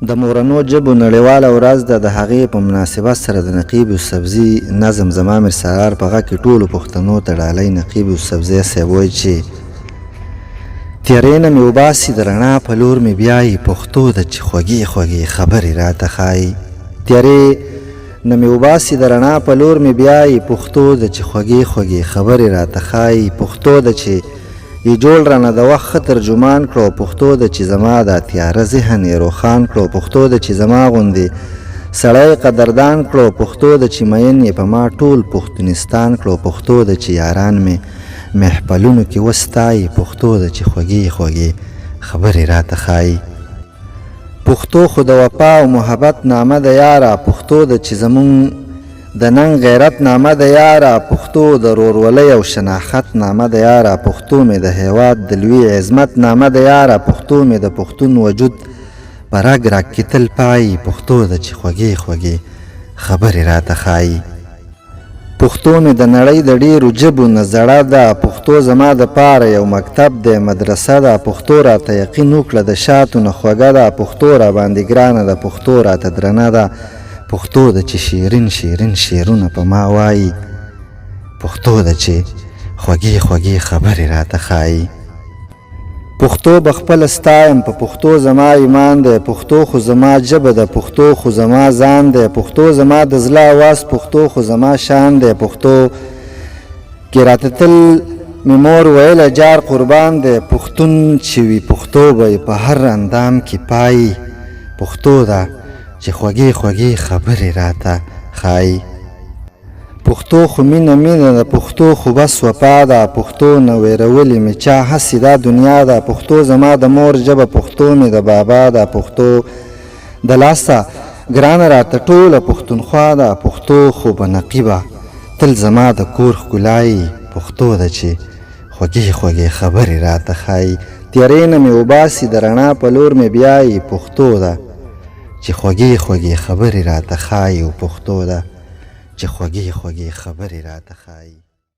د مورنو ژبو نړیواله ورځ ده. د هغې په مناسبت سره د نقیب یوسفزي نظم زما میر سهار په غږ کې ټولو پښتنو ته ډالۍ نقیب یوسفزي صاحب وایي چې تیارې نه مې وباسي د رڼا په لور مې بیایي، پښتو ده چې خوږې خوږې خبرې راته ښایي. تیارې نه مې وباسي د رڼا په لور مې بیایي، پښتو ده چې خوږې خوږې خبرې راته ښایي. پښتو ده چې یې جوړ رانه د وخت ښه ترجمان کړو، پښتو ده چې زما دا تیاره ذهن یې روښان کړو، پښتو ده چې زما غوندې سړی قدردان کړو، پښتو ده چې مین یې په ما ټول پښتونستان کړو، پښتو ده چې یاران مې محفلونو کې وستایي، پښتو ده چې خوږې خوږې خبرې راته ښایي. پښتو خو د وفا او محبت نامه ده یاره، پښتو ده چې زمونږ د ننګ غیرت نامه ده یاره، پښتو د رورولۍ او شناخت نامه ده یاره، پښتو مې د هیواد د لوی عظمت نامه ده یاره، پښتو مې د پښتون وجود په رګ رګ کې تل پایي، پښتو ده چې خوږې خوږې خبرې راته ښایي. پښتو مې د نړۍ د ډېرو ژبو نه زړه ده، پښتو زما د پاره یو مکتب دی مدرسه ده، پښتو راته یقین وکړه د شاتو نه خوږه ده، پښتو را باندې ګرانه ده، پښتو راته درنه ده، پښتو ده چې شیرین شیرین شعرونه په ما وایي، پښتو ده چې خوږې خوږې خبرې راته ښایي. پښتو به خپله ستایم په پښتو زما ایمان دی، پښتو خو زما ژبه ده، پښتو خو زما ځان دی، پښتو زما د زړه اواز، پښتو خو زما شان دی، پښتو کې راته تل مې مور ویله جار قربان دی، پښتون چې وي پښتو به په هر اندام کې پایي، پښتو ده چې خوږې خوږې خبرې راته ښایي. پښتو خو مینه مینه ده، پښتو خو بس وفا ده، پښتو نه ویرولې مې چا هسې دا دنیا ده، پښتو زما د مور ژبه، پښتو مې د بابا ده، پښتو د لاسه ګرانه راته ټوله پښتونخوا ده، پښتو خو به نقیبه تل زما د کور ښکلایي، پښتو ده چې خوږې خوږې خبرې راته ښایي. تیارې نه مې وباسي د رڼا په لور مې بیایي، پښتو ده چې خوږې خوږې خبرې راته ښایي، او پښتو ده چې خوږې خوږې خبرې راته ښایي.